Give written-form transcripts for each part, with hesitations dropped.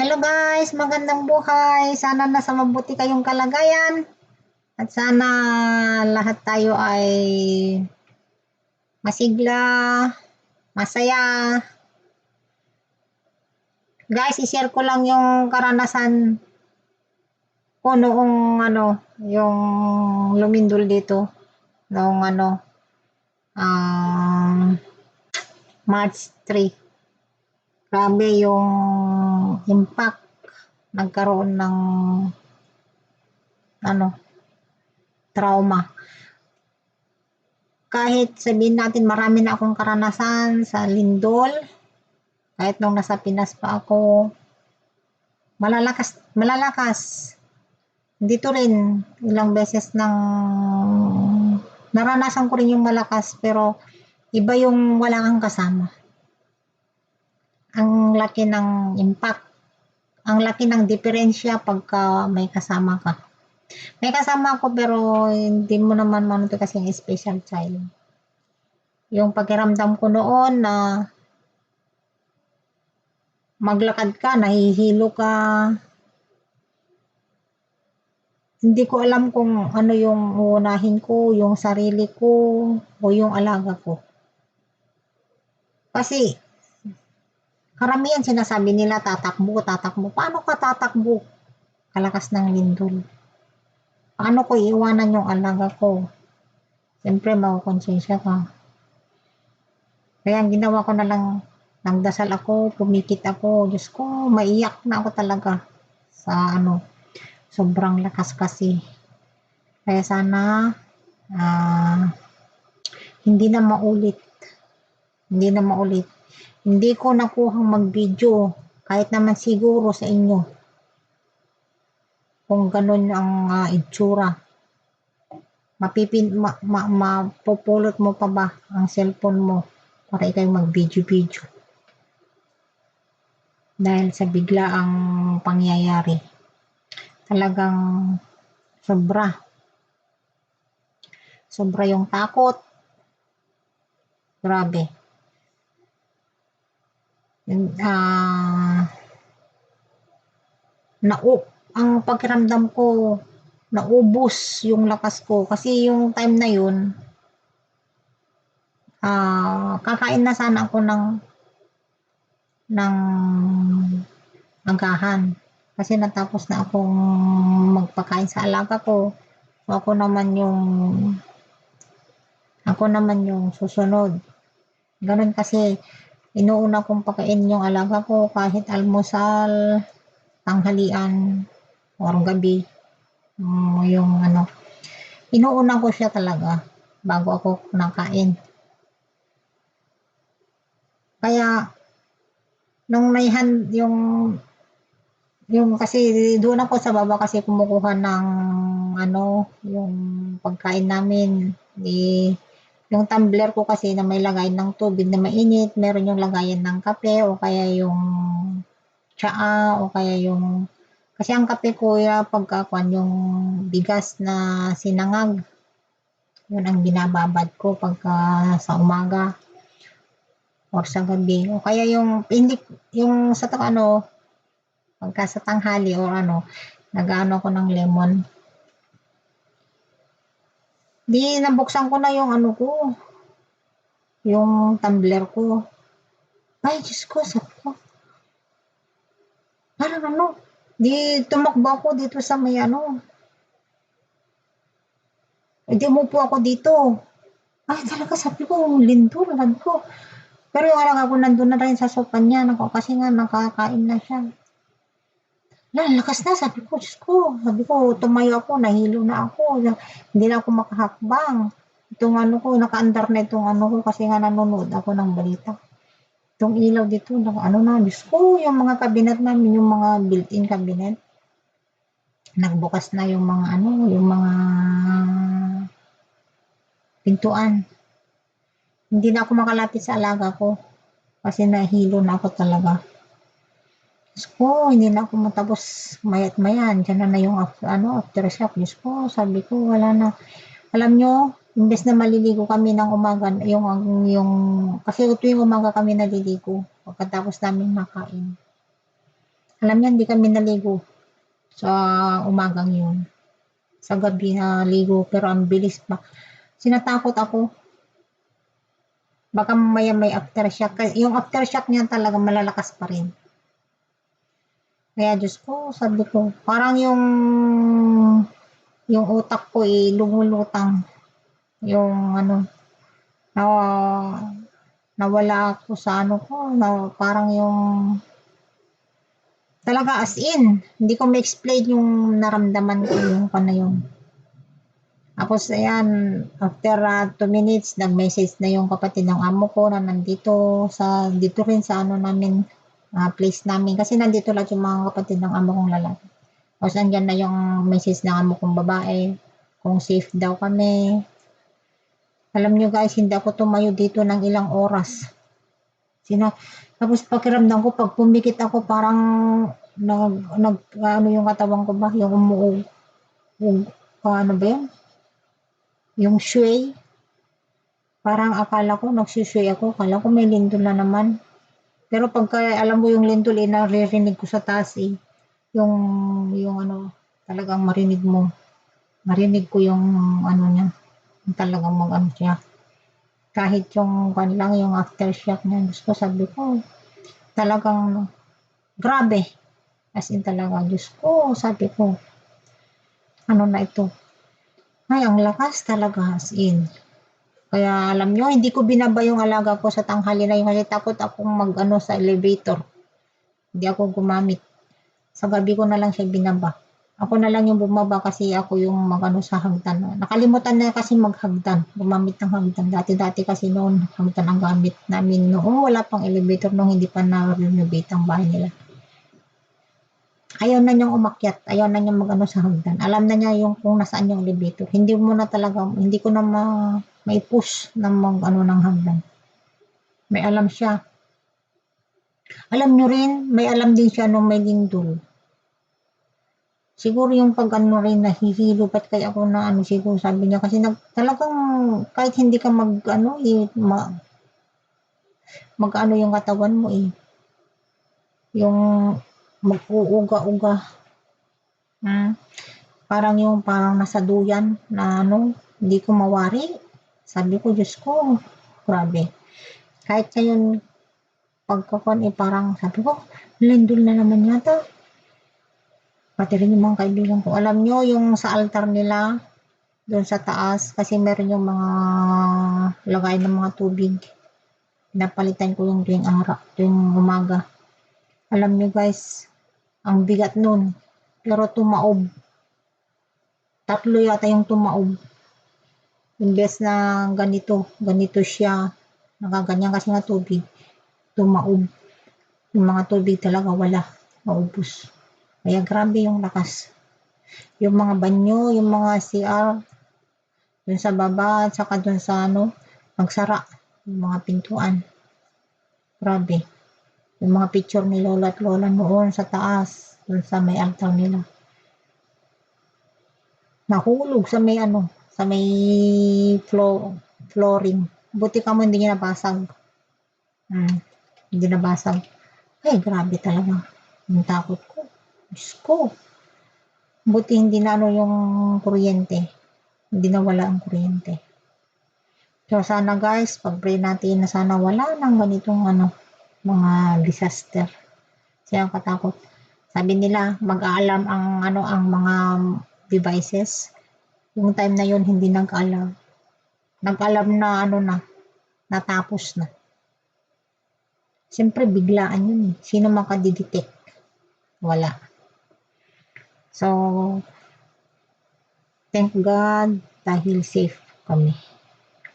Hello guys, magandang buhay. Sana nasa mabuti kayong kalagayan at sana lahat tayo ay masigla, masaya. Guys, i-share ko lang yung karanasan ko noong yung lumindol dito noong March 3. Grabe yung impact nagkaroon ng trauma. Kahit sabihin natin marami na akong karanasan sa lindol, kahit nung nasa Pinas pa ako, malalakas. Dito rin, ilang beses nang naranasan ko rin yung malakas, pero iba yung wala kang kasama. Ang laki ng impact, ang laki ng diferensya pagka may kasama ka. May kasama ako pero hindi mo naman manuto kasi yung special child. Yung pakiramdam ko noon na maglakad ka, nahihilo ka. Hindi ko alam kung ano yung uunahin ko, yung sarili ko o yung alaga ko. Kasi karamihan sinasabi nila tatakbo. Paano ka tatakbo? Kalakas ng lindol. Paano ko iiwanan yung alaga ko? Siyempre, makukonsensya ka. Kaya ang ginawa ko na lang, nagdasal ako, pumikit ako. Diyos ko, maiyak na ako talaga sa sobrang lakas kasi. Kaya sana, hindi na maulit. Hindi ko nakuhang mag-video, kahit naman siguro sa inyo. Kung ganun ang itsura. Mapupulot mo pa ba ang cellphone mo para ikaw mag-video. Dahil sa biglaang pangyayari. Talagang sobra yung takot. Grabe. Ang pakiramdam ko, naubos yung lakas ko. Kasi yung time na yun, kakain na sana ako ng agahan. Kasi natapos na akong magpakain sa alaga ko. So ako naman yung susunod. Ganun kasi, inuuna kong pakain yung alaga ko kahit almusal, tanghalian, or gabi. Inuuna ko siya talaga bago ako nakain. Kaya, nung yung kasi doon ako sa baba kasi kumukuha ng yung pagkain namin. Yung tumbler ko kasi na may lagayan ng tubig na mainit, meron yung lagayan ng kape o kaya yung tsaa o kaya yung kasi ang kape ko pagkakuan yung bigas na sinangag. Yun ang binababad ko pagka sa umaga or sa gabi. O kaya yung sa pagka sa tanghali or nag-ano ko ng lemon. Di nabuksan ko na yung yung tumbler ko. Ay, Diyos ko, sabi ko. Parang di tumakbo ako dito sa may di umupo ako dito. Ay, talaga sabi ko, lindol, sabi ko. Pero yung alaga ko nandun na rin sa sopa niya, kasi nga nakakain na siya. Lakas na, sabi ko, Diyos ko. Sabi ko, tumayo ako, nahilo na ako. Hindi na ako makahakbang. Itong nakaandar na itong ko kasi nga nanonood ako ng balita. Itong ilaw dito, Diyos ko, yung mga kabinet namin, yung mga built-in cabinet. Nagbukas na yung mga yung mga pintuan. Hindi na ako makalapit sa alaga ko kasi nahilo na ako talaga. Diyos ko, hindi na ako matapos mayat mayan. Diyan na yung aftershock. Diyos ko, sabi ko, wala na. Alam nyo, imbes na maliligo kami ng umaga, kasi tuwing umaga kami naliligo pagkatapos namin makain. Alam niya hindi kami naligo sa umagang yun. Sa gabi naligo pero ang bilis pa. Sinatakot ako. Baka mamaya may aftershock. Yung aftershock niya talaga malalakas pa rin. Kaya Diyos ko, sabi ko, parang yung utak ko lumulutang. Yung ano, na, nawala ako sa ano ko, parang yung talaga as in, hindi ko ma-explain yung naramdaman ko yung yun. Tapos ayan, after 2 minutes, nag-message na yung kapatid ng amo ko na nandito dito rin sa ano namin, place namin. Kasi nandito lang yung mga kapatid ng amo kong lalaki. Tapos andyan na yung message ng amo kong babae, kung safe daw kami. Alam nyo guys, hindi ako tumayo dito ng ilang oras. Tapos pakiramdam ko, pag pumikit ako, parang ano yung katawan ko ba? Yung umuog. Ano ba yun? Yung sway. Parang akala ko, nagsusway ako. Akala ko may lindol na naman. Pero pagka alam mo yung lindol, naririnig ko sa taas eh. Yung ano, talagang marinig mo. Marinig ko yung ano niya. Talagang mag-ano siya. Kahit yung lang, yung aftershock niya. Gusto sabi ko, talagang grabe. As in talaga, Diyos ko, sabi ko, ano na ito? Ay, ang lakas talaga, as in. Kaya alam nyo, hindi ko binaba yung alaga ko sa tanghali na yun kasi takot akong mag-ano sa elevator. Hindi ako gumamit. Sa gabi ko na lang siya binaba. Ako na lang yung bumaba kasi ako yung mag-ano sa hagdan. Nakalimutan na kasi maghagdan. Gumamit ng hagdan. Dati-dati kasi noon, hagdan ang gamit namin noong wala pang elevator, nung hindi pa na-renovate ang bahay nila. Ayaw na niyang umakyat, ayaw na niyang mag-ano sa hagdan. Alam na niya yung kung nasaan yung elevator. Hindi ko na mai-push na mag-ano ng hagdan. May alam siya. Alam niyo rin, may alam din siya nung may lindol. Siguro yung pag-ano rin, nahihilo, ba't kaya ako na ano, siguro sabi niya, kasi talagang kahit hindi ka mag-ano, mag-ano yung katawan mo eh. Yung mag-uuga-uga. Parang nasa duyan na ano, hindi ko mawari. Sabi ko, Diyos ko, grabe. Kahit ngayon, pagkakon parang sabi ko, lindol na naman yata. Pati rin yung mga kaibigan ko. Alam nyo, yung sa altar nila, doon sa taas, kasi meron yung mga lagay ng mga tubig. Napalitan ko yung tuwing umaga. Alam nyo guys, ang bigat nun. Pero tumaob. 3 yata yung tumaob. Imbes na ganito siya. Nakaganyan kasi nga tubig. Tumaob. Yung mga tubig talaga wala. Maubos. Kaya grabe yung lakas. Yung mga banyo, yung mga CR, dun sa baba, at saka dun sa ano, magsara. Yung mga pintuan. Grabe. Yung mga picture ni Lola at Lola noon sa taas. Dun sa may altar nila. Nahulog sa may ano, sa may flooring. Buti ka mo hindi niya nabasag. Hindi nabasag. Ay, grabe talaga. Yung takot ko. Diyos ko. Buti hindi na ano yung kuryente. Hindi na wala ang kuryente. So, sana guys, pag-pray natin na sana wala nang ganitong ano, mga disaster. Siya katakot. Sabi nila, mag-aalarm ang mga devices. Yung time na yun, hindi nag-alarm. Nag-alarm na natapos na. Siyempre, biglaan yun eh. Sino makadidetect? Wala. So, thank God dahil safe kami.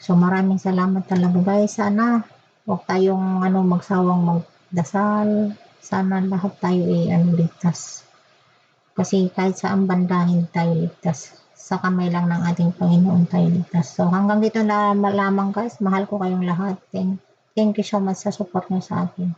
So, maraming salamat talaga guys. Sana huwag tayong magsawang magdasal. Sana lahat tayo ligtas. Kasi kahit saan banda hindi tayo ligtas. Sa kamay lang ng ating Panginoon tayo ligtas. So, hanggang dito na lamang guys. Mahal ko kayong lahat. Thank you so much sa support niyo sa akin.